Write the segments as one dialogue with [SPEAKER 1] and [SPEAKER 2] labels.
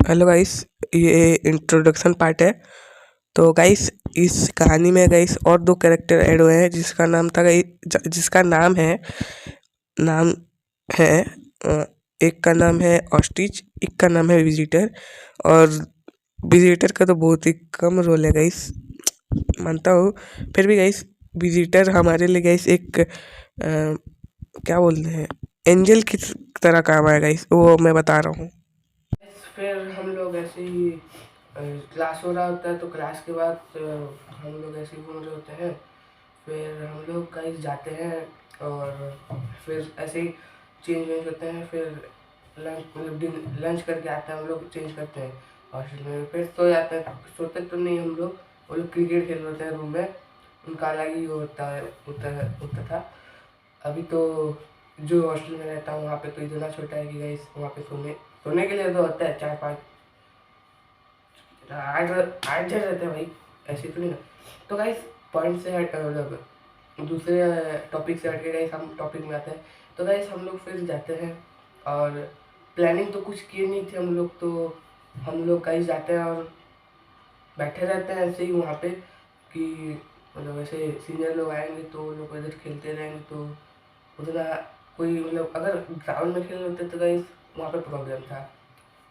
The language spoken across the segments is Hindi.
[SPEAKER 1] हेलो गाइस, ये इंट्रोडक्शन पार्ट है। तो गाइस, इस कहानी में गाइस और दो कैरेक्टर ऐड हुए हैं जिसका नाम है एक का नाम है ऑस्ट्रिच, एक का नाम है विजिटर। और विजिटर का तो बहुत ही कम रोल है गाइस, मानता हूँ। फिर भी गाइस, विजिटर हमारे लिए गाइस एक क्या बोलते हैं, एंजल की तरह काम आया गाइस, वो मैं बता रहा हूँ। फिर हम लोग ऐसे ही क्लास हो रहा होता है, तो क्लास के बाद हम लोग ऐसे ही घूम रहे होते हैं। फिर हम लोग कहीं जाते हैं और फिर ऐसे ही चेंज वेंज होते हैं। फिर लंच करके आते हैं, हम लोग चेंज करते हैं हॉस्टल में। फिर सो जाते हैं, सोते तो नहीं हम लोग, वो लोग क्रिकेट खेल रहे होते हैं रूम में, उनका अलग ही होता था। अभी तो जो हॉस्टल में रहता हूँ वहाँ पे तो इतना छोटा है कि गाइस वहाँ पे सोने के लिए तो होता है 4-5 आठ आठ जन रहते हैं भाई, ऐसे तो नहीं ना। तो गाइस, पॉइंट से हट मतलब दूसरे टॉपिक से हट के गाइस हम टॉपिक में आते हैं। तो गाइस, हम लोग फिर जाते हैं और प्लानिंग तो कुछ किए नहीं थे हम लोग, तो हम लोग कहीं जाते हैं और बैठे रहते हैं ऐसे ही वहाँ पे कि मतलब ऐसे सीनियर लोग आएंगे तो वो लोग इधर खेलते रहेंगे। तो उतना कोई मतलब अगर ग्राउंड में खेल होते तो गाइस वहाँ पे प्रॉब्लम था।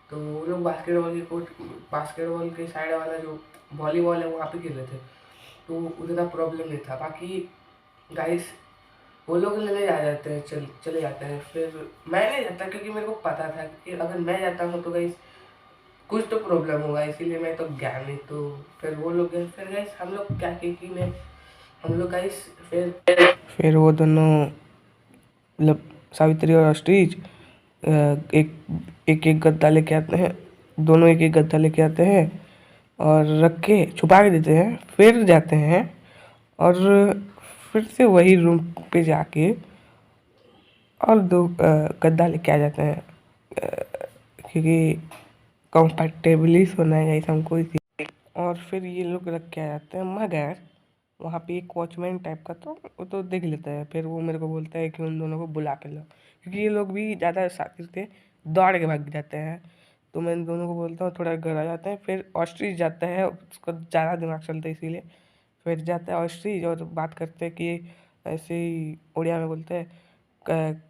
[SPEAKER 1] तो वो लोग बास्केटबॉल के साइड वाला जो वॉलीबॉल है वहाँ पे खेल रहे थे, तो उतना प्रॉब्लम नहीं था। बाकी गाइस, वो लोग लेने जा जाते हैं, चले जाते हैं। फिर मैं नहीं जाता क्योंकि मेरे को पता था कि अगर मैं जाता हूँ तो गाइस कुछ तो प्रॉब्लम होगा, इसीलिए मैं तो गया नहीं। तो फिर वो लोग गए। फिर गाइस हम लोग क्या किए कि मैं हम लोग गाइस फिर वो दोनों मतलब सावित्री और ऑस्ट्रिच एक एक एक गद्दा लेके आते हैं। दोनों एक एक गद्दा लेके आते हैं और रख के छुपा के देते हैं। फिर जाते हैं और फिर से वही रूम पे जाके और दो गद्दा लेके आ जाते हैं, क्योंकि कंफर्टेबली सोना है गाइस हमको इसी। और फिर ये लोग रख के आ जाते हैं, मगर वहाँ पे एक वॉचमैन टाइप का तो वो तो देख लेता है। फिर वो मेरे को बोलता है कि उन दोनों को बुला के लो, क्योंकि ये लोग भी ज़्यादा शातिर थे, दौड़ के भाग जाते हैं। तो मैं इन दोनों को बोलता हूँ थोड़ा घर आ जाते हैं। फिर ऑस्ट्रिच जाता है, उसको ज़्यादा दिमाग चलता है इसीलिए। फिर जाता है ऑस्ट्रिच और बात करते हैं कि ऐसे ही उड़िया में बोलते हैं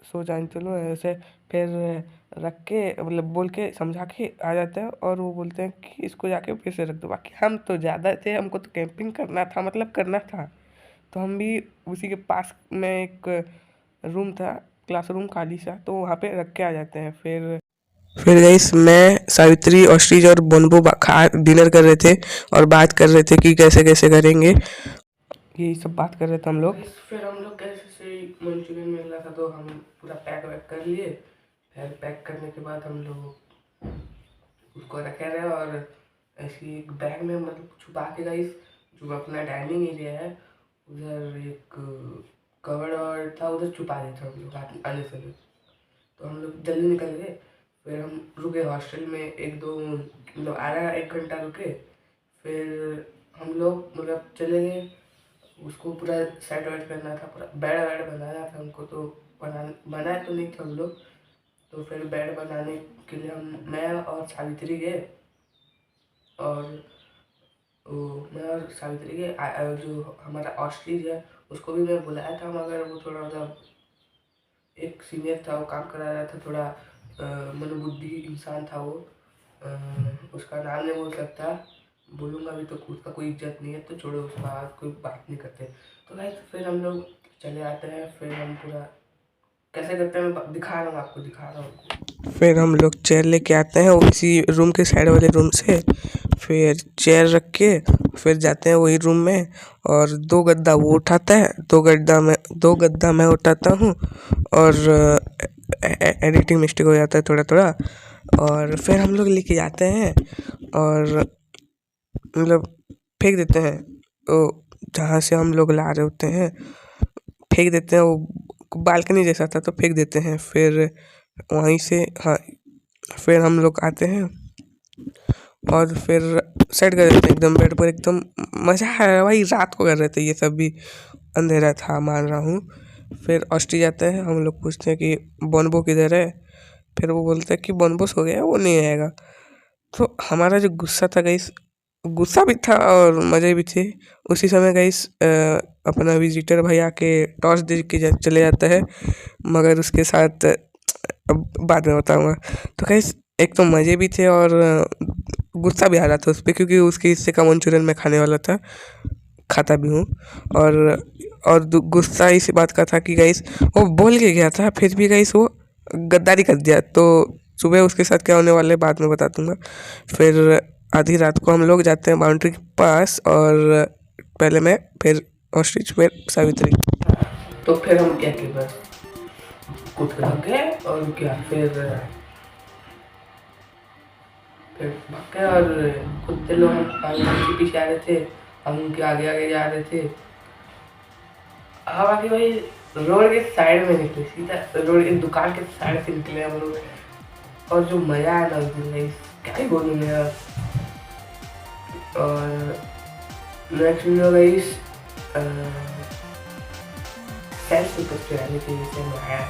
[SPEAKER 1] सो जान चलो ऐसे। फिर रख के मतलब बोल के समझा के आ जाते हैं और वो बोलते हैं कि इसको जाके फिर से रख दो। बाकी हम तो ज़्यादा थे, हमको तो कैंपिंग करना था, मतलब करना था। तो हम भी उसी के पास में एक रूम था, क्लासरूम खाली सा, तो वहाँ पे रख के आ जाते हैं। फिर गाइस, मैं सावित्री ऑस्ट्रिच और बोनबो खा डिनर कर रहे थे और बात कर रहे थे कि कैसे कैसे करेंगे, यही सब बात कर रहे थे हम लोग। फिर हम लोग कैसे से मंचूरियन मिल रहा था तो हम पूरा पैक वैक कर लिए। फिर पैक करने के बाद हम लोग उसको रखे रहे और ऐसी एक बैग में मतलब छुपा के गाइस, जो अपना डाइनिंग एरिया है उधर एक कवर्ड और था, उधर छुपा दिया था हम लोग आने से। तो हम लोग जल्दी निकल गए। फिर हम रुके हॉस्टल में एक दो मतलब आधा एक घंटा रुके। फिर हम लोग मतलब चले गए, उसको पूरा सेट वेट करना था, पूरा बेड वेड बनाना था हमको। तो बनाए तो नहीं थे हम लोग। तो फिर बेड बनाने के लिए मैं और सावित्री गए। और मैं और सावित्री गए, जो हमारा ऑस्ट्रिच है उसको भी मैं बुलाया था, मगर वो थोड़ा मतलब एक सीनियर था, वो काम करा रहा था, थोड़ा मनोबुद्धि इंसान था वो। उसका नाम नहीं बोल सकता, बोलूँगा भी तो उसका कोई इज्जत नहीं है, तो छोड़ो, उसका कोई बात नहीं करते। तो गाइस, फिर हम लोग चले आते हैं। फिर हम पूरा कैसे करते हैं मैं दिखा रहा हूँ। फिर हम लोग चेयर लेके आते हैं उसी रूम के साइड वाले रूम से। फिर चेयर रख के फिर जाते हैं वही रूम में और दो गद्दा वो उठाता है, दो गद्दा मैं उठाता हूँ। और एडिटिंग मिस्टेक हो जाता है थोड़ा थोड़ा। और फिर हम लोग लेके जाते हैं और मतलब फेंक देते हैं, तो जहाँ से हम लोग ला रहे होते हैं फेंक देते हैं। वो बालकनी जैसा था तो फेंक देते हैं। फिर वहीं से हाँ, फिर हम लोग आते हैं और फिर सेट कर देते हैं एकदम बेड पर, एकदम मज़ा है भाई। रात को कर रहे थे ये सब भी, अंधेरा था मान रहा हूँ। फिर ऑस्ट्रिच जाते हैं, हम लोग पूछते हैं कि बोनबो किधर है। फिर वो बोलते हैं कि बोनबो सो गया, वो नहीं आएगा। तो हमारा जो गुस्सा था गाइस, गुस्सा भी था और मज़े भी थे। उसी समय गाइस अपना विजिटर भाई आके टॉर्च दे के चले जाता है, मगर उसके साथ अब बाद में बताऊँगा। तो गाइस एक तो मज़े भी थे और गुस्सा भी आ रहा था उस पे, क्योंकि उसके हिस्से का मंचूरियन मैं खाने वाला था, खाता भी हूँ। और गुस्सा इस बात का था कि गाइस वो बोल के गया था, फिर भी गाइस वो गद्दारी कर दिया। तो सुबह उसके साथ क्या होने वाला है बाद में बता दूंगा। फिर आधी रात को हम लोग जाते हैं बाउंड्री के पास, और पहले मैं, फिर ऑस्ट्रिच, फिर सावित्री। तो फिर हम क्या किए, बस कूद के भाग गए और क्या, फिर भाग गए और कुत्ते लोग हम पीछे आ रहे थे, हम उनके आगे आगे जा रहे थे। हालांकि भाई रोड के साइड में निकले, सीधा रोड की दुकान के साइड से निकले हम लोग। और जो मजा आया ना उस दिन भाई, क्या ही बोलूँ मैं यार। और next video guys self super से मैं आया,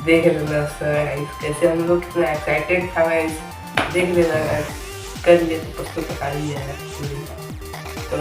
[SPEAKER 1] देख लेना गाइस कैसे हम लोग कितना एक्साइटेड था गाइस, देख लेना गाइस। कर लिए तो पुस्तक बता ही है। तो